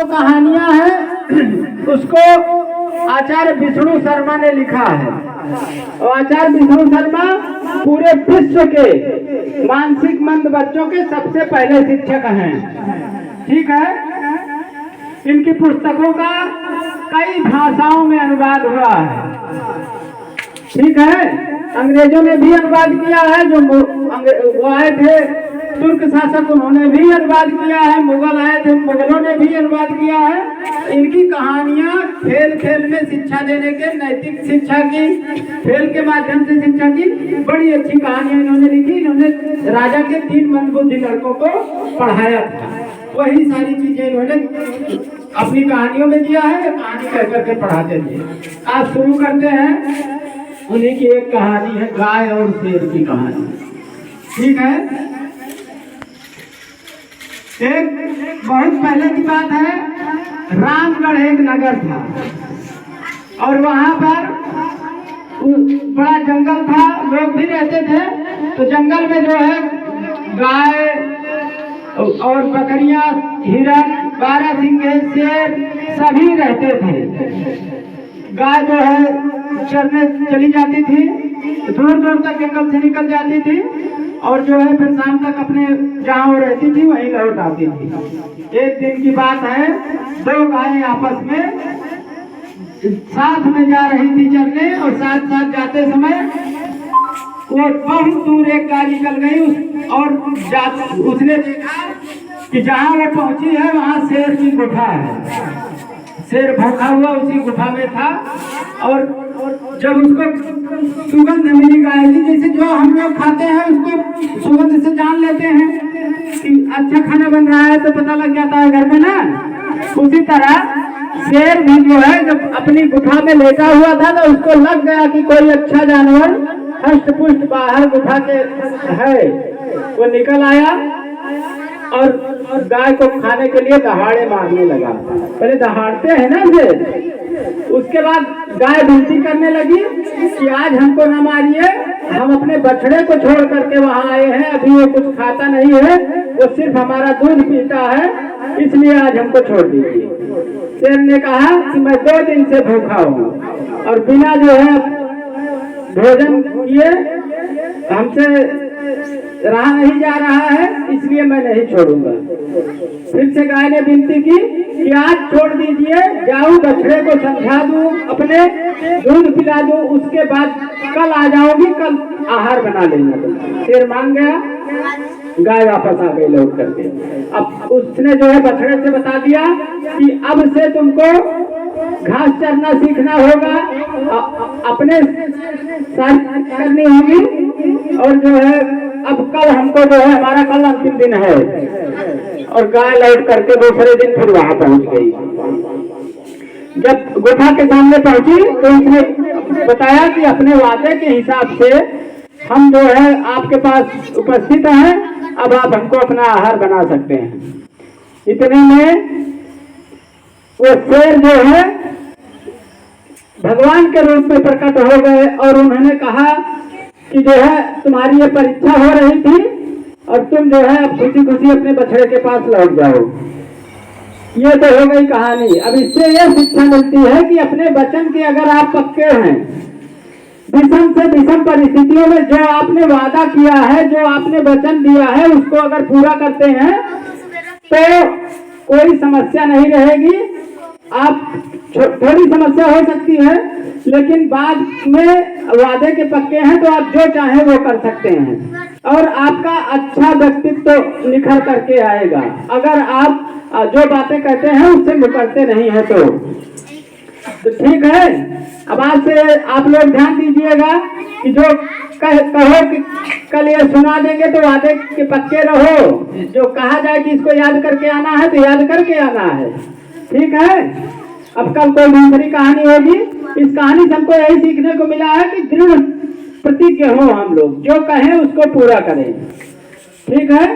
जो कहानियां हैं उसको आचार्य विष्णु शर्मा ने लिखा है। और आचार्य विष्णु शर्मा पूरे विश्व के मानसिक मंद बच्चों के सबसे पहले शिक्षक हैं। ठीक है, इनकी पुस्तकों का कई भाषाओं में अनुवाद हुआ है। ठीक है, अंग्रेजों ने भी अनुवाद किया है, जो वो आए थे तुर्क शासक, उन्होंने भी अनुवाद किया है, मुगल आए थे, मुगलों ने भी अनुवाद किया है। इनकी कहानियां खेल खेल में शिक्षा देने के, नैतिक शिक्षा की, खेल के माध्यम से शिक्षा की बड़ी अच्छी कहानियां इन्होंने लिखी। इन्होंने राजा के 3 मंदबुद्धि लड़कों को पढ़ाया था, वही सारी चीजें इन्होंने अपनी कहानियों में दिया है, कहानी कह करके पढ़ाते थे। आज शुरू करते हैं, उन्हीं की एक कहानी है, गाय और शेर की कहानी। ठीक है, एक बहुत पहले की बात है, रामगढ़ एक नगर था और वहां पर बड़ा जंगल था, लोग भी रहते थे। तो जंगल में जो है गाय और बकरियां, हिरन, बारहसिंगे, शेर सभी रहते थे। गाय जो है चरने चली जाती थी, दूर दूर तक जंगल से निकल जाती थी और जो है फिर शाम तक अपने जहाँ वो रहती थी वहीं लौट आती थी। एक दिन की बात है, 2 गायें आपस में साथ में जा रही थी चरने और साथ साथ जाते समय वो बहुत दूर एक गाय निकल गई और उसने देखा कि जहाँ वो पहुंची है वहाँ शेर की गुफा है। शेर भूखा हुआ उसी गुफा में था और जब उसको सुगंध मिली गाय की, जैसे जो हम लोग खाते हैं उसको सुगंध से जान लेते हैं कि अच्छा खाना बन रहा है तो पता लग जाता है घर में ना, उसी तरह शेर भी जो है जब अपनी गुफा में लेटा हुआ था तो उसको लग गया कि कोई अच्छा जानवर हष्ट पुष्ट बाहर गुफा के है। वो निकल आया और गाय को खाने के लिए दहाड़े मारने लगा। पहले दहाड़ते हैं ना शेर, उसके बाद गाय विनती करने लगी कि आज हमको न मारिए, हम अपने बछड़े को छोड़ करके वहाँ आए हैं, अभी वो कुछ खाता नहीं है, वो सिर्फ हमारा दूध पीता है, इसलिए आज हमको छोड़ दीजिए। शेर ने कहा कि मैं 2 दिन से भूखा हूँ और बिना जो है भोजन किए हमसे रहा नहीं जा रहा है, इसलिए मैं नहीं छोड़ूंगा। फिर से गाय ने विनती की कि आज छोड़ दीजिए, जाऊं बछड़े को समझा दूं, अपने दूध पिला दूं, उसके बाद कल आ जाऊंगी, कल आहार बना लेंगे। शेर मान गया, गाय वापस आ गई लौट करके। अब उसने जो है बछड़े से बता दिया कि अब से तुमको घास चरना सीखना होगा, अपने साथ करनी होगी और जो है अब कल हमको जो है हमारा कल अंतिम दिन है। और गाय लौट करके दूसरे दिन फिर वहां पहुंच गई। जब गुफा के सामने पहुंची तो उसने बताया कि अपने वादे के हिसाब से हम जो है आपके पास उपस्थित हैं, अब आप हमको अपना आहार बना सकते हैं। इतने में वो शेर जो है भगवान के रूप में प्रकट हो गए और उन्होंने कहा कि जो है तुम्हारी ये परीक्षा हो रही थी और तुम जो है अब खुशी खुशी अपने बछड़े के पास लौट जाओ। ये तो हो गई कहानी। अब इससे ये शिक्षा मिलती है कि अपने वचन के अगर आप पक्के हैं, विषम से विषम परिस्थितियों में जो आपने वादा किया है, जो आपने वचन दिया है, उसको अगर पूरा करते हैं तो कोई समस्या नहीं रहेगी। आप थोड़ी समस्या हो सकती है, लेकिन बाद में वादे के पक्के हैं तो आप जो चाहें वो कर सकते हैं और आपका अच्छा व्यक्तित्व तो निखर करके आएगा अगर आप जो बातें कहते हैं उससे मुकरते नहीं है तो ठीक है। अब आज से आप लोग ध्यान दीजिएगा कि जो कहो कि कल ये सुना देंगे तो वादे के पक्के रहो। जो कहा जाए कि इसको याद करके आना है तो याद करके आना है, ठीक है। अब कल कोई दूसरी कहानी होगी। इस कहानी से हमको यही सीखने को मिला है कि दृढ़ प्रतिज्ञ हो हम लोग, जो कहें उसको पूरा करें, ठीक है।